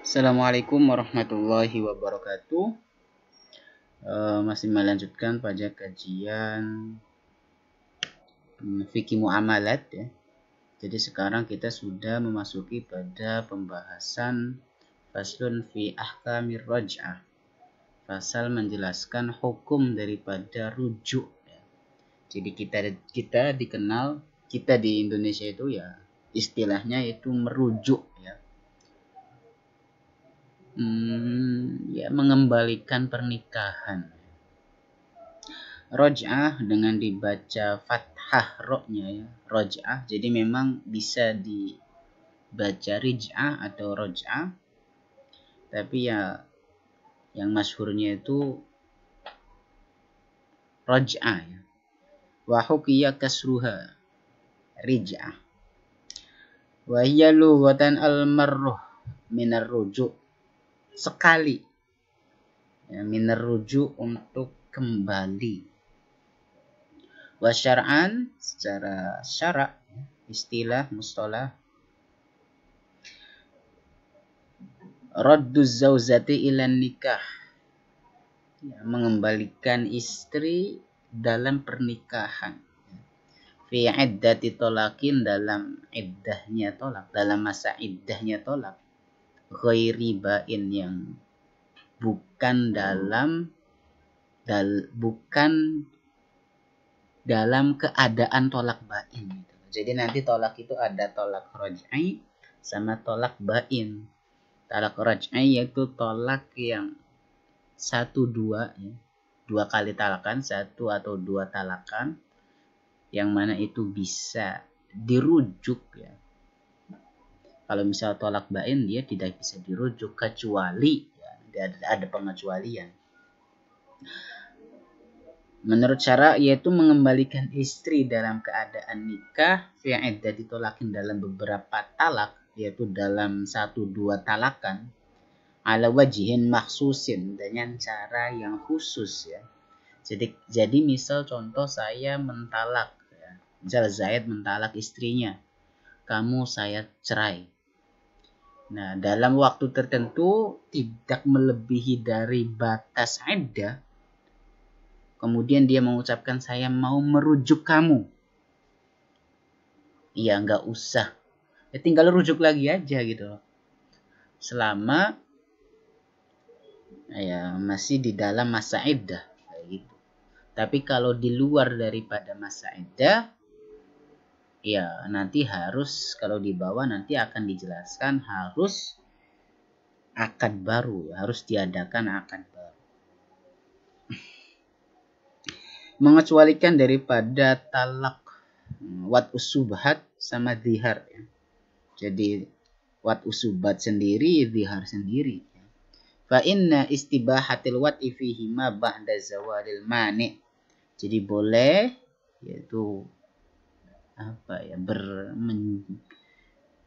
Assalamualaikum warahmatullahi wabarakatuh. Masih melanjutkan pada kajian fikih muamalat ya. Jadi sekarang kita sudah memasuki pada pembahasan faslun fi ahkamir raj'ah. Pasal menjelaskan hukum daripada rujuk ya. Jadi kita dikenal, kita di Indonesia itu ya istilahnya itu merujuk ya. Ya mengembalikan pernikahan. Roj'ah dengan dibaca fathah ro-nya ya, roj'ah. Jadi memang bisa dibaca rij'ah atau roj'ah. Tapi ya yang masyhurnya itu roj'ah ya. Wa hukiya kasruha rij'ah. Wa hiya lughatan al-marruh minar rujuk. Sekali ya, minar rujuk untuk kembali. Wa syar'an secara syarak istilah mustalah radduz zaujati ilan nikah ya, mengembalikan istri dalam pernikahan fi iddati tolakin dalam iddahnya tolak, dalam masa iddahnya tolak, ghairi bain yang bukan dalam keadaan tolak bain gitu. Jadi nanti tolak itu ada tolak raj'i sama tolak bain. Tolak raj'i yaitu tolak yang 1-2 ya. 2 kali talakan, 1 atau 2 talakan yang mana itu bisa dirujuk ya. Kalau misal tolak bain dia tidak bisa dirujuk kecuali ya, ada pengecualian. Menurut syara yaitu mengembalikan istri dalam keadaan nikah fi iddah ditolakin dalam beberapa talak yaitu dalam 1-2 talakan ala wajihin maksusin dengan cara yang khusus ya. Jadi misal contoh saya mentalak ya. Misal Zaid mentalak istrinya, kamu saya cerai. Nah, dalam waktu tertentu tidak melebihi dari batas iddah. Kemudian dia mengucapkan saya mau merujuk kamu. Iya nggak usah. Ya tinggal rujuk lagi aja gitu loh. Selama ya masih di dalam masa iddah kayak gitu. Tapi kalau di luar daripada masa iddah ya nanti harus kalau di bawah nanti akan dijelaskan harus akad baru ya, harus diadakan akad baru. Mengecualikan daripada talak wat usubat sama zihar ya. Jadi wat usubat sendiri, zihar sendiri ya. Fa inna istibahatil wat'i fihi ma ba'da zawalil mani. Jadi boleh yaitu apa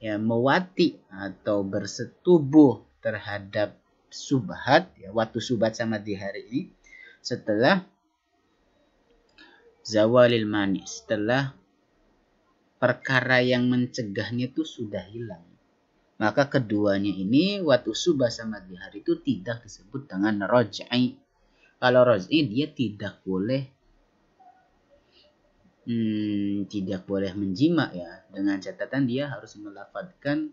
ya mewati atau bersetubuh terhadap subhat ya, waktu subhat sama zihar ini setelah zawalil mani, setelah perkara yang mencegahnya itu sudah hilang. Maka keduanya ini waktu subah sama zihar itu tidak disebut dengan raj'i. Kalau raj'i dia tidak boleh menjima ya, dengan catatan dia harus melafadzkan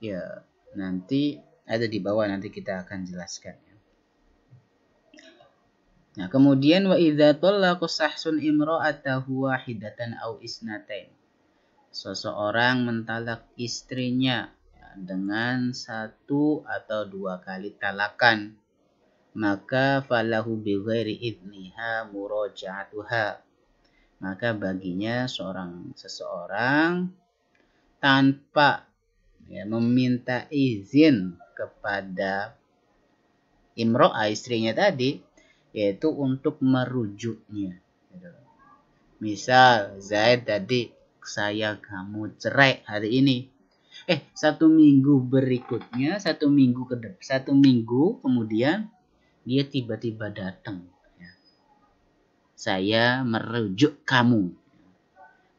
ya, nanti ada di bawah nanti kita akan jelaskan. Nah, kemudian wa idza talaqa sahsun imra'atahu wahidatan aw isnatain. Seseorang mentalak istrinya ya, dengan 1 atau 2 kali talakan, maka falahu bi ghairi idniha muraja'atuha. Maka baginya seseorang tanpa ya, meminta izin kepada imro'ah istrinya tadi yaitu untuk merujuknya. Misal Zaid tadi saya kamu cerai hari ini. 1 minggu berikutnya, 1 minggu kemudian dia tiba-tiba datang. Saya merujuk kamu.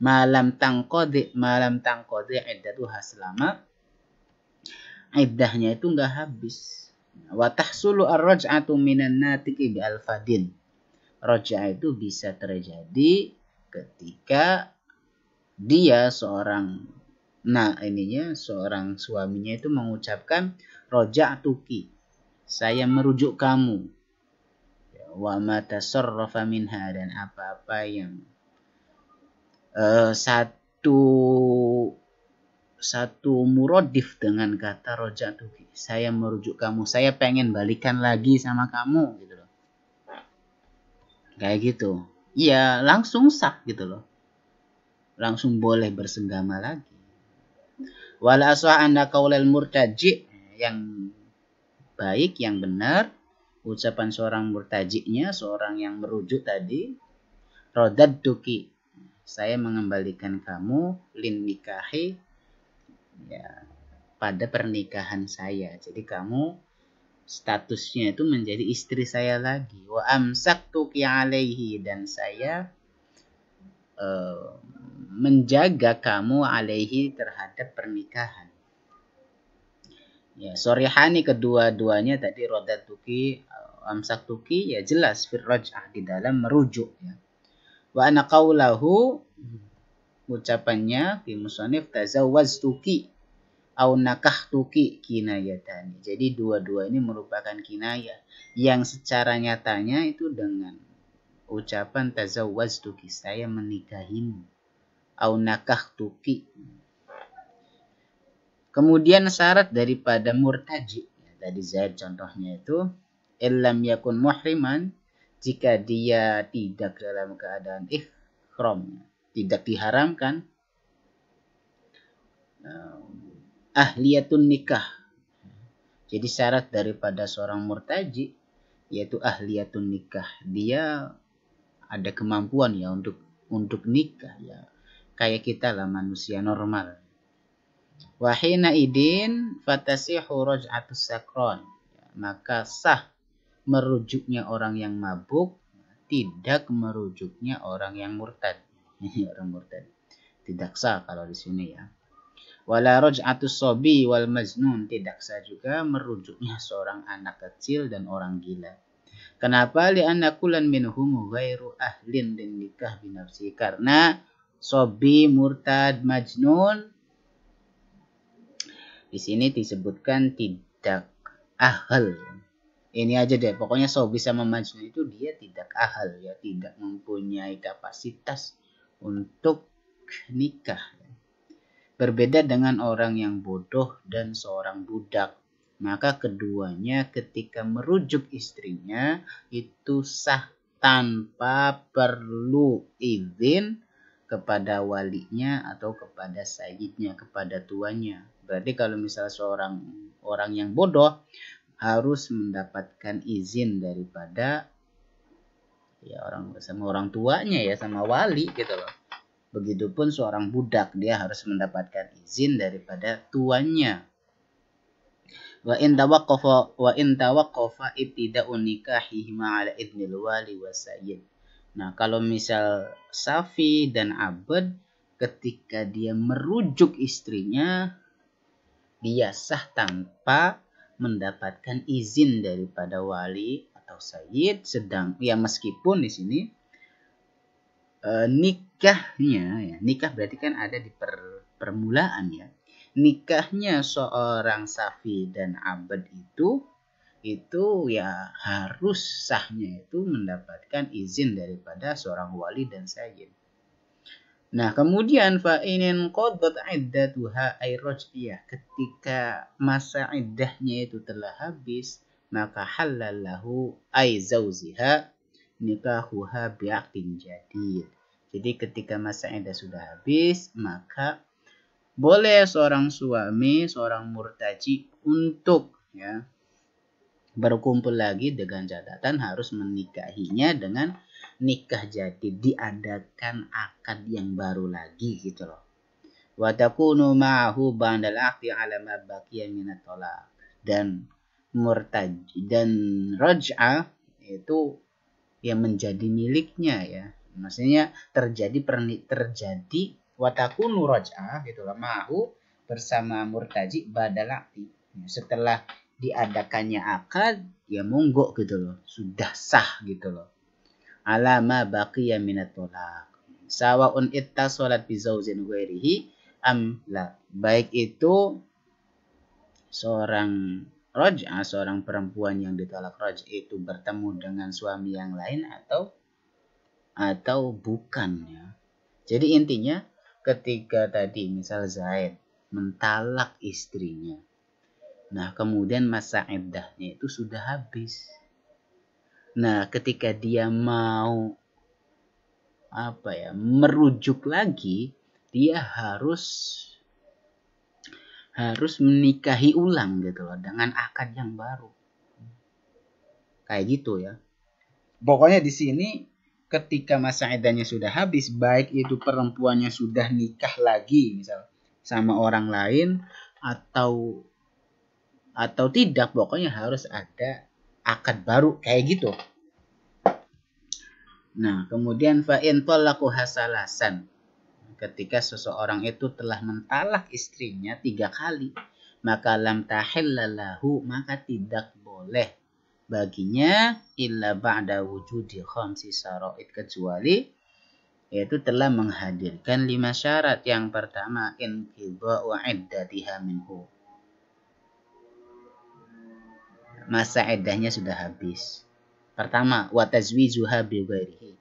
Malam tangqadi iddatuha selama iddahnya itu nggak habis. Wa tahsulu ar-raj'atu minan natiqi bi al-fadin. Raj'ah itu bisa terjadi ketika dia seorang seorang suaminya itu mengucapkan raja'tuki, saya merujuk kamu, wa ma tasarrafa minha, dan apa-apa yang satu muradif dengan kata raja'tuki, saya merujuk kamu, saya pengen balikan lagi sama kamu gitu loh. Kayak gitu. Iya, langsung sah gitu loh. Langsung boleh bersenggama lagi. Wala aswa anda qaulal murtaji, yang baik, yang benar ucapan seorang murtajiknya, seorang yang merujuk tadi, radadtuki, saya mengembalikan kamu, lin nikahi, ya, pada pernikahan saya. Jadi kamu statusnya itu menjadi istri saya lagi. Wa amsaktuki alaihi, dan saya menjaga kamu alaihi, terhadap pernikahan. Ya, sorihani kedua-duanya tadi, radatuki, amsaktuki, ya jelas firraj'ah, di dalam merujuk ya. Wa ana qaulahu, ucapannya fi musannif tazawwaztuki au nakahtuki kinayatani. Jadi dua-dua ini merupakan kinayah yang secara nyatanya itu dengan ucapan tazawwaztuki, saya menikahimu, au nakahtuki. Kemudian syarat daripada murtaji, tadi Zaid contohnya itu, illam yakun muhriman, jika dia tidak dalam keadaan ihram, tidak diharamkan, ahliyatun nikah. Jadi syarat daripada seorang murtaji yaitu ahliyatun nikah, dia ada kemampuan ya untuk nikah ya, kayak kita lah, manusia normal. Wahina idin fatasihu raj'atus sakron, maka sah merujuknya orang yang mabuk, tidak merujuknya orang yang murtad. Orang murtad tidak sah kalau di sini ya. Wala raj'atus sobi wal majnun, tidak sah juga merujuknya seorang anak kecil dan orang gila. Kenapa? Li'anna kullan minhum ghairu ahlin lin nikah binafsi, karena sobi, murtad, majnun di sini disebutkan tidak ahal. Ini aja deh, pokoknya sobi sama majnun itu dia tidak ahal ya, tidak mempunyai kapasitas untuk nikah. Berbeda dengan orang yang bodoh dan seorang budak, maka keduanya ketika merujuk istrinya itu sah tanpa perlu izin kepada walinya atau kepada sayyidnya, kepada tuannya. Berarti kalau misalnya seorang orang yang bodoh harus mendapatkan izin daripada ya orang tuanya ya, sama wali gitu loh. Begitupun seorang budak, dia harus mendapatkan izin daripada tuannya. Wa in tawaqqafa ibtida'u nikahihi ma'ala idnil wali wa sayyid. Nah, kalau misal Safi dan Abd ketika dia merujuk istrinya, dia sah tanpa mendapatkan izin daripada wali atau sayyid, sedang ya meskipun di sini nikahnya ya, nikah berarti kan ada di permulaan ya. Nikahnya seorang Safi dan Abd itu ya harus sahnya itu mendapatkan izin daripada seorang wali dan sayyid. Nah, kemudian fa inin qadat iddatuha ay raj'iyah, ketika masa iddahnya itu telah habis, maka halallahu ay zawziha nikahuha bi'aqdin jadid. Jadi ketika masa iddah sudah habis, maka boleh seorang suami, seorang murtaji untuk ya berkumpul lagi, dengan catatan harus menikahinya dengan nikah jadi, diadakan akad yang baru lagi gitu loh. Wa takunu ma'ahu ba'dal 'aqdi 'ala ma baqiya min at-talaq. Dan murtaji dan raj'ah itu yang menjadi miliknya ya. Maksudnya terjadi wa takunu raj'ah gitu loh, ma'ahu bersama murtaji badal 'aqdi, Setelah diadakannya akad, ya monggo gitu loh, sudah sah gitu loh. Alama baqiya minat tolak. Sawaun ittasalat bi zaujin ghairihi am la. Baik itu seorang raj'ah, seorang perempuan yang ditolak raj'ah itu bertemu dengan suami yang lain atau bukan ya. Jadi intinya ketika tadi misal Zaid mentalak istrinya. Nah, kemudian masa iddahnya itu sudah habis. Nah, ketika dia mau merujuk lagi, dia harus menikahi ulang gitu loh dengan akad yang baru. Kayak gitu ya. Pokoknya di sini ketika masa iddahnya sudah habis, baik itu perempuannya sudah nikah lagi misal sama orang lain atau tidak, pokoknya harus ada akad baru kayak gitu. Nah, kemudian fa'in talaku hasalasan. Ketika seseorang itu telah mentalak istrinya 3 kali, maka lam tahillalahu, maka tidak boleh baginya illa ba'da wujudi khamsi syara'id, kecuali yaitu telah menghadirkan 5 syarat. Yang pertama, inqidha'u iddatiha minhu. Masa iddahnya sudah habis. Pertama, wa tazwijuha bi ghairihi.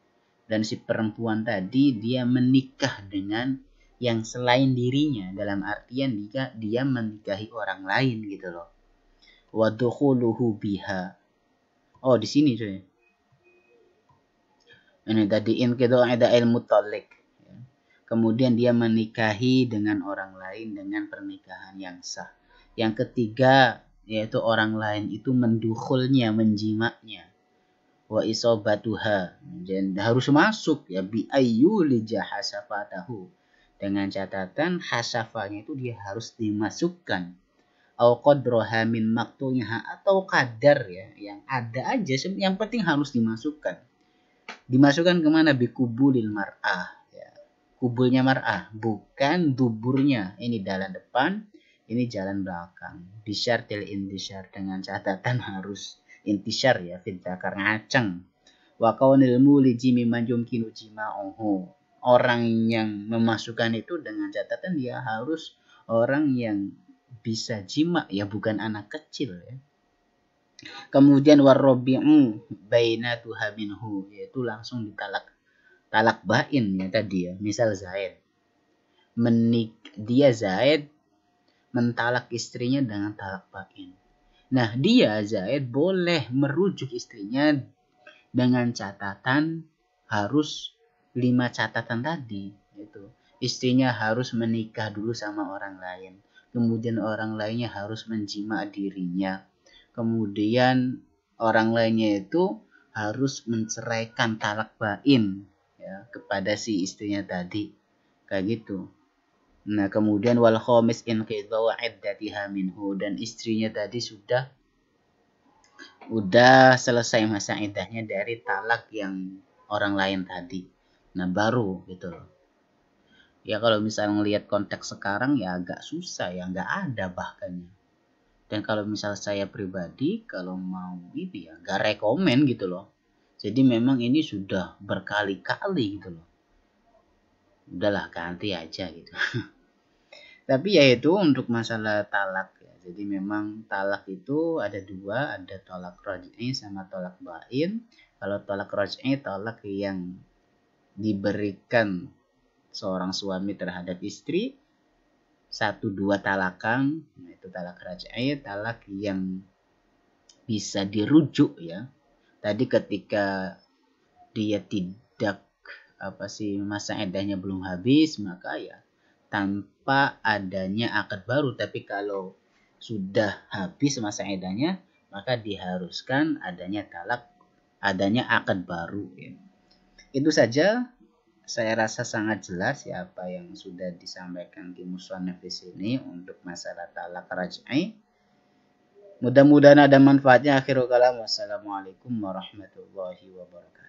Dan si perempuan tadi dia menikah dengan yang selain dirinya, dalam artian dia menikahi orang lain gitu loh. Wa dukhuluhu biha. Oh, di sini coy. Ini tadi inqidha ida'il mutallaq. Kemudian dia menikahi dengan orang lain dengan pernikahan yang sah. Yang ketiga, yaitu orang lain itu mendukhulnya, menjimaknya. Wa isobatuha, dan harus masuk ya, bi ayyulija hasafatahu, dengan catatan hasafanya itu dia harus dimasukkan, au qadroha min maktunya, atau kadar ya yang ada aja, yang penting harus dimasukkan kemana, bi kubulil mar'ah ya. Kubulnya mar'ah, bukan duburnya, ini jalan depan, ini jalan belakang. Bisyartil intisyar, dengan catatan harus intisyar ya, fidzakar ngaceng. Wa kaunil muliji mimman yumkinu jima'uhu. Orang yang memasukkan itu dengan catatan dia harus orang yang bisa jima ya, bukan anak kecil ya. Kemudian warrobi'u bainatuha minhu, yaitu langsung ditalak, talak bain ya tadi ya. Misal Zaid Zaid mentalak istrinya dengan talak bain. Nah, dia Zaid boleh merujuk istrinya dengan catatan harus 5 catatan tadi, yaitu istrinya harus menikah dulu sama orang lain, kemudian orang lainnya harus menjima dirinya, kemudian orang lainnya itu harus menceraikan talak bain ya kepada si istrinya tadi, kayak gitu. Nah, kemudian wal khamis inqidha iddatiha minhu, dan istrinya tadi sudah selesai masa iddahnya dari talak yang orang lain tadi. Nah, baru gitu loh. Ya kalau misalnya ngelihat konteks sekarang ya agak susah ya, nggak ada bahkannya. Dan kalau misal saya pribadi kalau mau ini ya nggak rekomen gitu loh. Jadi memang ini sudah berkali-kali gitu loh. Udahlah ganti aja gitu. Tapi ya itu untuk masalah talak ya. Jadi memang talak itu ada 2, ada talak raj'i sama talak bain. Kalau talak raj'i, talak yang diberikan seorang suami terhadap istri 1-2 talakan, nah itu talak raj'i. Talak yang bisa dirujuk ya. Tadi ketika dia tidak masa iddahnya belum habis, maka ya tanpa adanya akad baru. Tapi kalau sudah habis masa iddahnya, maka diharuskan adanya akad baru ya. Itu saja, saya rasa sangat jelas ya apa yang sudah disampaikan di musannaf di sini untuk masalah talak raj'i. Mudah-mudahan ada manfaatnya. Akhirul kalam, wassalamualaikum warahmatullahi wabarakatuh.